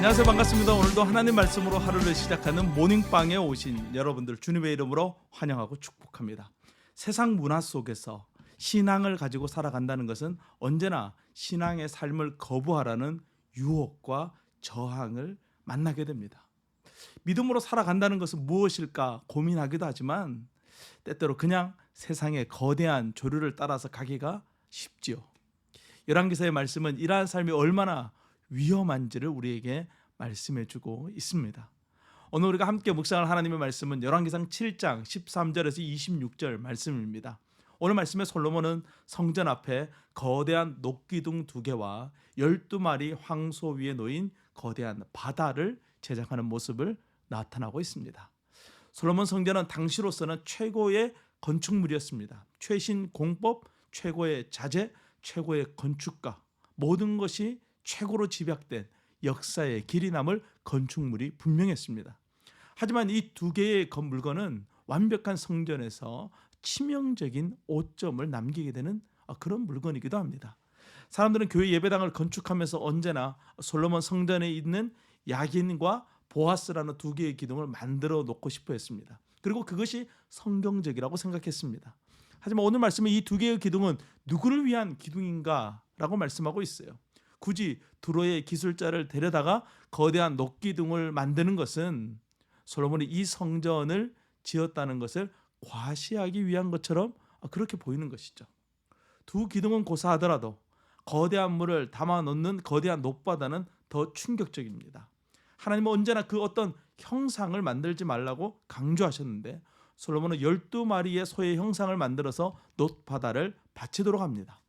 안녕하세요. 반갑습니다. 오늘도 하나님 말씀으로 하루를 시작하는 모닝빵에 오신 여러분들 주님의 이름으로 환영하고 축복합니다. 세상 문화 속에서 신앙을 가지고 살아간다는 것은 언제나 신앙의 삶을 거부하라는 유혹과 저항을 만나게 됩니다. 믿음으로 살아간다는 것은 무엇일까 고민하기도 하지만 때때로 그냥 세상의 거대한 조류를 따라서 가기가 쉽지요. 열왕기서의 말씀은 이러한 삶이 얼마나 위험한지를 우리에게 말씀해 주고 있습니다. 오늘 우리가 함께 묵상할 하나님의 말씀은 열왕기상 7장 13절에서 26절 말씀입니다. 오늘 말씀에 솔로몬은 성전 앞에 거대한 녹기둥 2개와 12마리 황소 위에 놓인 거대한 바다를 제작하는 모습을 나타나고 있습니다. 솔로몬 성전은 당시로서는 최고의 건축물이었습니다. 최신 공법, 최고의 자재, 최고의 건축가, 모든 것이 최고로 집약된 역사의 길이 남을 건축물이 분명했습니다. 하지만 이 2개의 물건은 완벽한 성전에서 치명적인 오점을 남기게 되는 그런 물건이기도 합니다. 사람들은 교회 예배당을 건축하면서 언제나 솔로몬 성전에 있는 야긴과 보아스라는 2개의 기둥을 만들어 놓고 싶어 했습니다. 그리고 그것이 성경적이라고 생각했습니다. 하지만 오늘 말씀은 이 2개의 기둥은 누구를 위한 기둥인가 라고 말씀하고 있어요. 굳이 두로의 기술자를 데려다가 거대한 녹기둥을 만드는 것은 솔로몬이 이 성전을 지었다는 것을 과시하기 위한 것처럼 그렇게 보이는 것이죠. 2 기둥은 고사하더라도 거대한 물을 담아 놓는 거대한 높바다는 더 충격적입니다. 하나님은 언제나 그 어떤 형상을 만들지 말라고 강조하셨는데 솔로몬은 12마리의 소의 형상을 만들어서 높바다를 바치도록 합니다.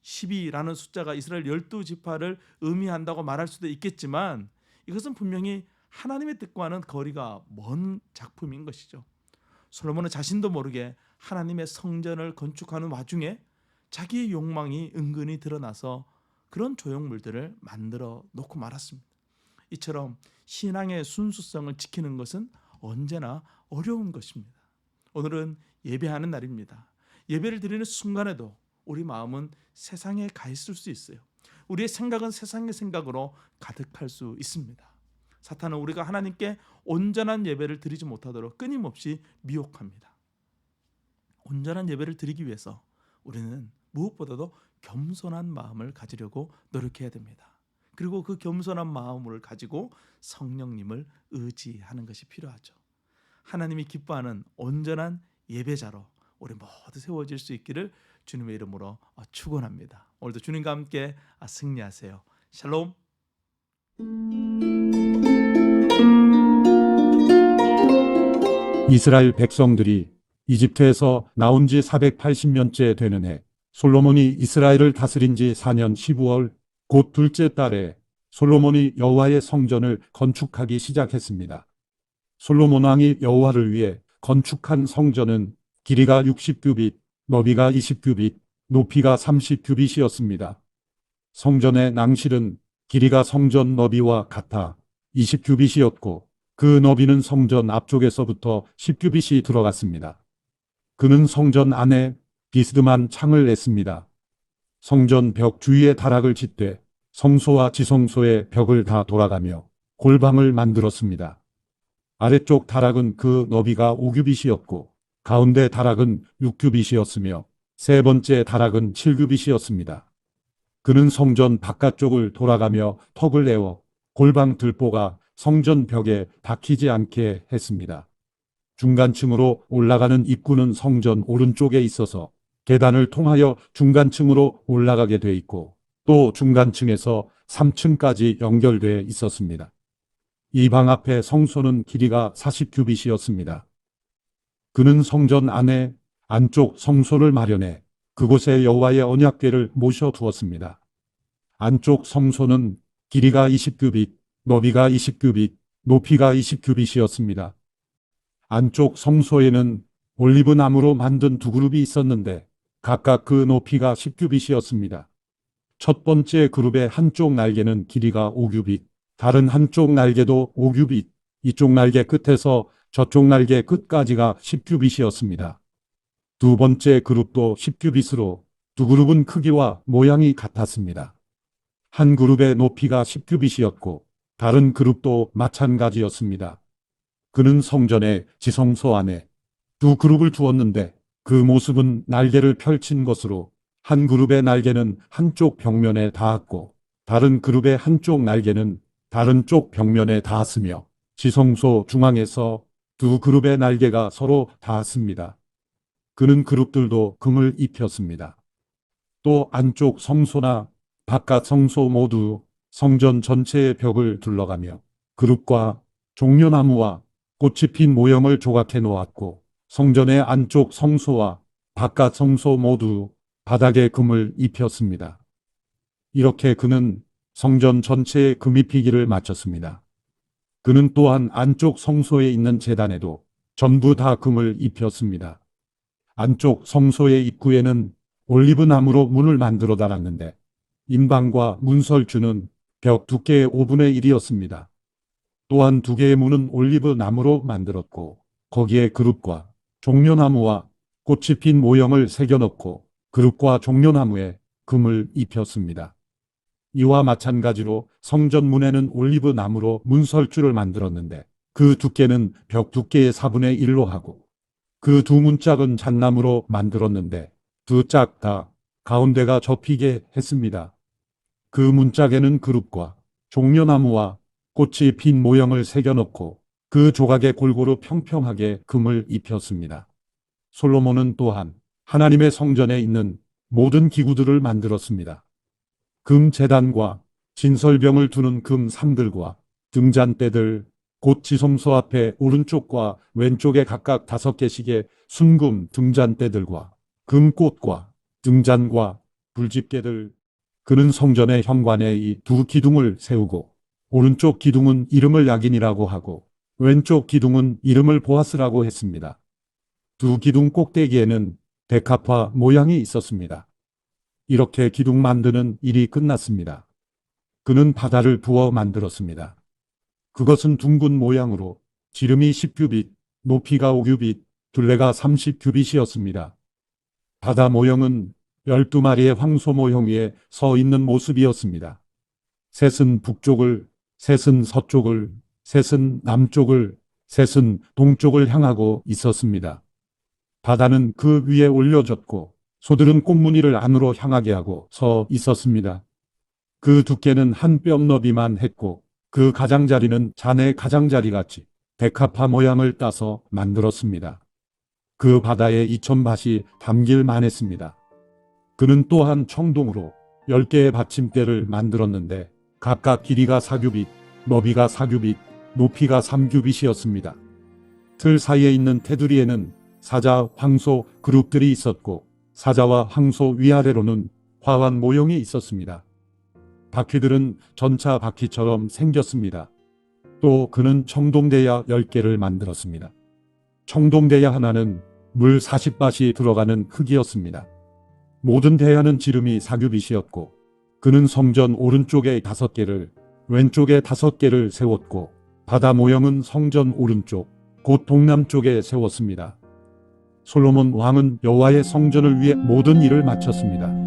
12라는 숫자가 이스라엘 12지파를 의미한다고 말할 수도 있겠지만 이것은 분명히 하나님의 뜻과는 거리가 먼 작품인 것이죠. 솔로몬은 자신도 모르게 하나님의 성전을 건축하는 와중에 자기의 욕망이 은근히 드러나서 그런 조형물들을 만들어 놓고 말았습니다. 이처럼 신앙의 순수성을 지키는 것은 언제나 어려운 것입니다. 오늘은 예배하는 날입니다. 예배를 드리는 순간에도 우리 마음은 세상에 가 있을 수 있어요. 우리의 생각은 세상의 생각으로 가득할 수 있습니다. 사탄은 우리가 하나님께 온전한 예배를 드리지 못하도록 끊임없이 미혹합니다. 온전한 예배를 드리기 위해서 우리는 무엇보다도 겸손한 마음을 가지려고 노력해야 됩니다. 그리고 그 겸손한 마음을 가지고 성령님을 의지하는 것이 필요하죠. 하나님이 기뻐하는 온전한 예배자로 우리 모두 세워질 수 있기를 주님의 이름으로 축원합니다. 오늘도 주님과 함께 승리하세요. 샬롬. 이스라엘 백성들이 이집트에서 나온 지 480년째 되는 해, 솔로몬이 이스라엘을 다스린 지 4년 12월 곧 둘째 달에 솔로몬이 여호와의 성전을 건축하기 시작했습니다. 솔로몬 왕이 여호와를 위해 건축한 성전은 길이가 60규빗, 너비가 20규빗, 높이가 30규빗이었습니다. 성전의 낭실은 길이가 성전 너비와 같아 20규빗이었고 그 너비는 성전 앞쪽에서부터 10규빗이 들어갔습니다. 그는 성전 안에 비스듬한 창을 냈습니다. 성전 벽 주위에 다락을 짓되 성소와 지성소의 벽을 다 돌아가며 골방을 만들었습니다. 아래쪽 다락은 그 너비가 5규빗이었고 가운데 다락은 6규빗이었으며 세 번째 다락은 7규빗이었습니다. 그는 성전 바깥쪽을 돌아가며 턱을 내어 골방 들보가 성전 벽에 박히지 않게 했습니다. 중간층으로 올라가는 입구는 성전 오른쪽에 있어서 계단을 통하여 중간층으로 올라가게 돼 있고 또 중간층에서 3층까지 연결돼 있었습니다. 이 방 앞에 성소는 길이가 40규빗이었습니다. 그는 성전 안에 안쪽 성소를 마련해 그곳에 여호와의 언약궤를 모셔두었습니다. 안쪽 성소는 길이가 20규빗, 너비가 20규빗, 높이가 20규빗이었습니다. 안쪽 성소에는 올리브 나무로 만든 2그룹이 있었는데 각각 그 높이가 10규빗이었습니다. 첫 번째 그룹의 한쪽 날개는 길이가 5규빗, 다른 한쪽 날개도 5규빗, 이쪽 날개 끝에서 저쪽 날개 끝까지가 10규빗이었습니다. 두 번째 그룹도 10규빗으로 두 그룹은 크기와 모양이 같았습니다. 한 그룹의 높이가 10규빗이었고 다른 그룹도 마찬가지였습니다. 그는 성전의 지성소 안에 두 그룹을 두었는데 그 모습은 날개를 펼친 것으로 한 그룹의 날개는 한쪽 벽면에 닿았고 다른 그룹의 한쪽 날개는 다른 쪽 벽면에 닿았으며 지성소 중앙에서 두 그룹의 날개가 서로 닿았습니다. 그는 그룹들도 금을 입혔습니다. 또 안쪽 성소나 바깥 성소 모두 성전 전체의 벽을 둘러가며 그룹과 종려나무와 꽃이 핀 모형을 조각해 놓았고 성전의 안쪽 성소와 바깥 성소 모두 바닥에 금을 입혔습니다. 이렇게 그는 성전 전체에 금 입히기를 마쳤습니다. 그는 또한 안쪽 성소에 있는 제단에도 전부 다 금을 입혔습니다. 안쪽 성소의 입구에는 올리브 나무로 문을 만들어 달았는데 인방과 문설주는 벽 두께의 5분의 1이었습니다. 또한 두 개의 문은 올리브 나무로 만들었고 거기에 그룹과 종려나무와 꽃이 핀 모형을 새겨 넣고 그룹과 종려나무에 금을 입혔습니다. 이와 마찬가지로 성전 문에는 올리브 나무로 문설주를 만들었는데 그 두께는 벽 두께의 4분의 1로 하고 그 두 문짝은 잣나무로 만들었는데 두 짝 다 가운데가 접히게 했습니다. 그 문짝에는 그룹과 종려나무와 꽃이 핀 모형을 새겨 넣고 그 조각에 골고루 평평하게 금을 입혔습니다. 솔로몬은 또한 하나님의 성전에 있는 모든 기구들을 만들었습니다. 금 제단과 진설병을 두는 금 상들과 등잔대들, 곧 지성소 앞에 오른쪽과 왼쪽에 각각 5개씩의 순금 등잔대들과 금꽃과 등잔과 불집게들. 그는 성전의 현관에 이 두 기둥을 세우고 오른쪽 기둥은 이름을 야긴이라고 하고 왼쪽 기둥은 이름을 보아스라고 했습니다. 두 기둥 꼭대기에는 백합화 모양이 있었습니다. 이렇게 기둥 만드는 일이 끝났습니다. 그는 바다를 부어 만들었습니다. 그것은 둥근 모양으로 지름이 10규빗, 높이가 5규빗, 둘레가 30규빗이었습니다. 바다 모형은 12마리의 황소 모형 위에 서 있는 모습이었습니다. 셋은 북쪽을, 셋은 서쪽을, 셋은 남쪽을, 셋은 동쪽을 향하고 있었습니다. 바다는 그 위에 올려졌고 소들은 꽃무늬를 안으로 향하게 하고 서 있었습니다. 그 두께는 한 뼘 너비만 했고 그 가장자리는 잔의 가장자리같이 백합화 모양을 따서 만들었습니다. 그 바다에 2000밭이 담길 만했습니다. 그는 또한 청동으로 10개의 받침대를 만들었는데 각각 길이가 4규빗, 너비가 4규빗, 높이가 3규빗이었습니다. 틀 사이에 있는 테두리에는 사자, 황소 그룹들이 있었고 사자와 황소 위아래로는 화환 모형이 있었습니다. 바퀴들은 전차 바퀴처럼 생겼습니다. 또 그는 청동대야 10개를 만들었습니다. 청동대야 하나는 물 40밭이 들어가는 크기였습니다. 모든 대야는 지름이 4규빗이었고 그는 성전 오른쪽에 5개를 왼쪽에 5개를 세웠고 바다 모형은 성전 오른쪽 곧 동남쪽에 세웠습니다. 솔로몬 왕은 여호와의 성전을 위해 모든 일을 마쳤습니다.